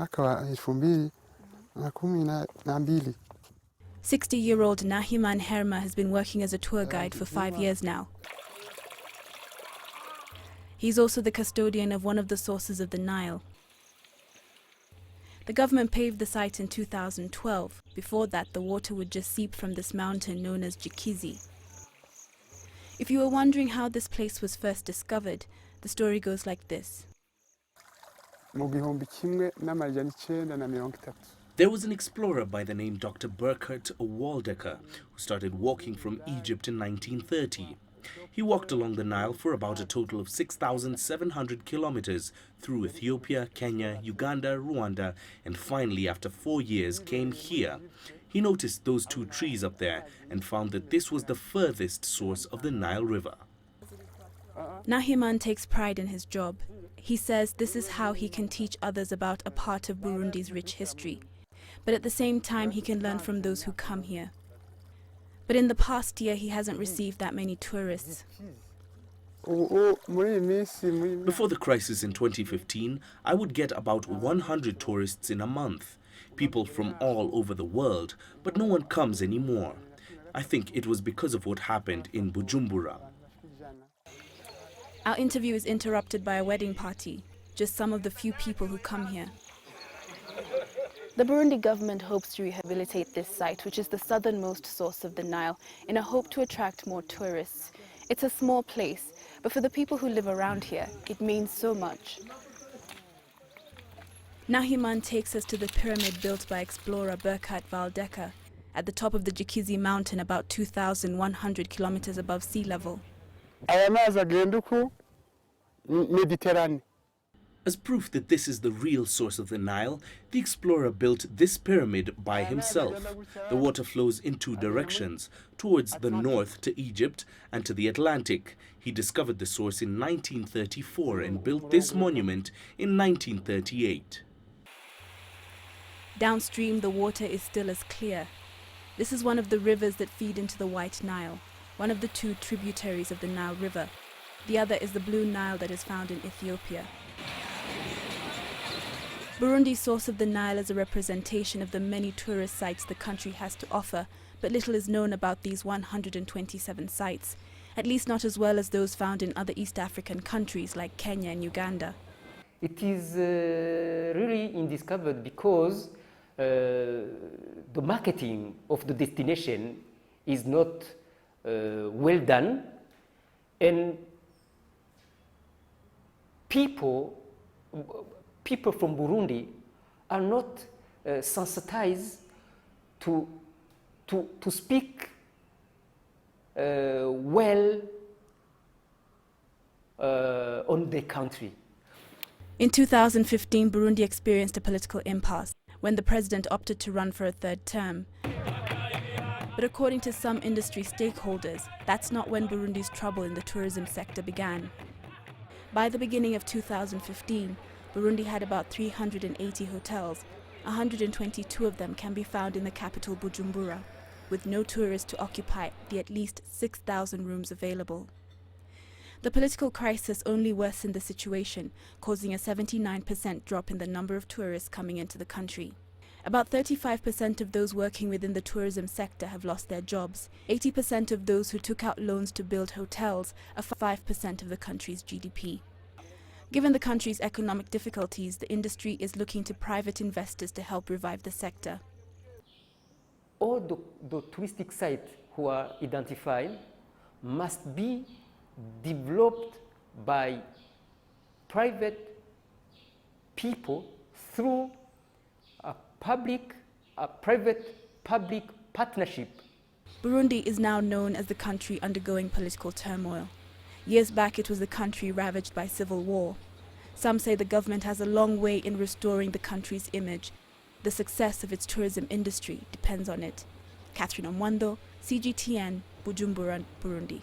mwaka wa 2012. 60-year-old Nahiman Herma has been working as a tour guide for 5 years now. He's also the custodian of one of the sources of the Nile. The government paved the site in 2012. Before that, the water would just seep from this mountain known as Jikizi. If you were wondering how this place was first discovered, the story goes like this. There was an explorer by the name Dr. Kathryn Omwandho who started walking from Egypt in 1930. He walked along the Nile for about a total of 6,700 kilometers through Ethiopia, Kenya, Uganda, Rwanda, and finally, after 4 years, came here. He noticed those 2 trees up there and found that this was the furthest source of the Nile River. Nahiman takes pride in his job. He says this is how he can teach others about a part of Burundi's rich history. But at the same time, he can learn from those who come here. But in the past year, he hasn't received that many tourists. Before the crisis in 2015, I would get about 100 tourists in a month. People from all over the world, but no one comes anymore. I think it was because of what happened in Bujumbura. Our interview is interrupted by a wedding party, just some of the few people who come here. The Burundi government hopes to rehabilitate this site, which is the southernmost source of the Nile, in a hope to attract more tourists. It's a small place, but for the people who live around here, it means so much. Nahiman takes us to the pyramid built by explorer Kathryn Omwandho at the top of the Jikizi mountain, about 2,100 kilometers above sea level. As proof that this is the real source of the Nile, the explorer built this pyramid by himself. The water flows in 2 directions, towards the north to Egypt and to the Atlantic. He discovered the source in 1934 and built this monument in 1938. Downstream, the water is still as clear. This is one of the rivers that feed into the White Nile, one of the 2 tributaries of the Nile River. The other is the Blue Nile that is found in Ethiopia. Burundi's source of the Nile is a representation of the many tourist sites the country has to offer, but little is known about these 127 sites, at least not as well as those found in other East African countries like Kenya and Uganda. It is really undiscovered because the marketing of the destination is not well done, and people from Burundi are not sensitized to speak well on their country. In 2015, Burundi experienced a political impasse when the president opted to run for a 3rd term. But according to some industry stakeholders, that's not when Burundi's trouble in the tourism sector began. By the beginning of 2015, Burundi had about 380 hotels. 122 of them can be found in the capital Bujumbura, with no tourists to occupy the at least 6,000 rooms available. The political crisis only worsened the situation, causing a 79% drop in the number of tourists coming into the country. About 35% of those working within the tourism sector have lost their jobs. 80% of those who took out loans to build hotels are 5% of the country's GDP. Given the country's economic difficulties, the industry is looking to private investors to help revive the sector. All the touristic sites who are identified must be developed by private people through a private-public partnership. Burundi is now known as the country undergoing political turmoil. Years back, it was the country ravaged by civil war. Some say the government has a long way in restoring the country's image. The success of its tourism industry depends on it. Kathryn Omwandho, CGTN, Bujumbura, Burundi.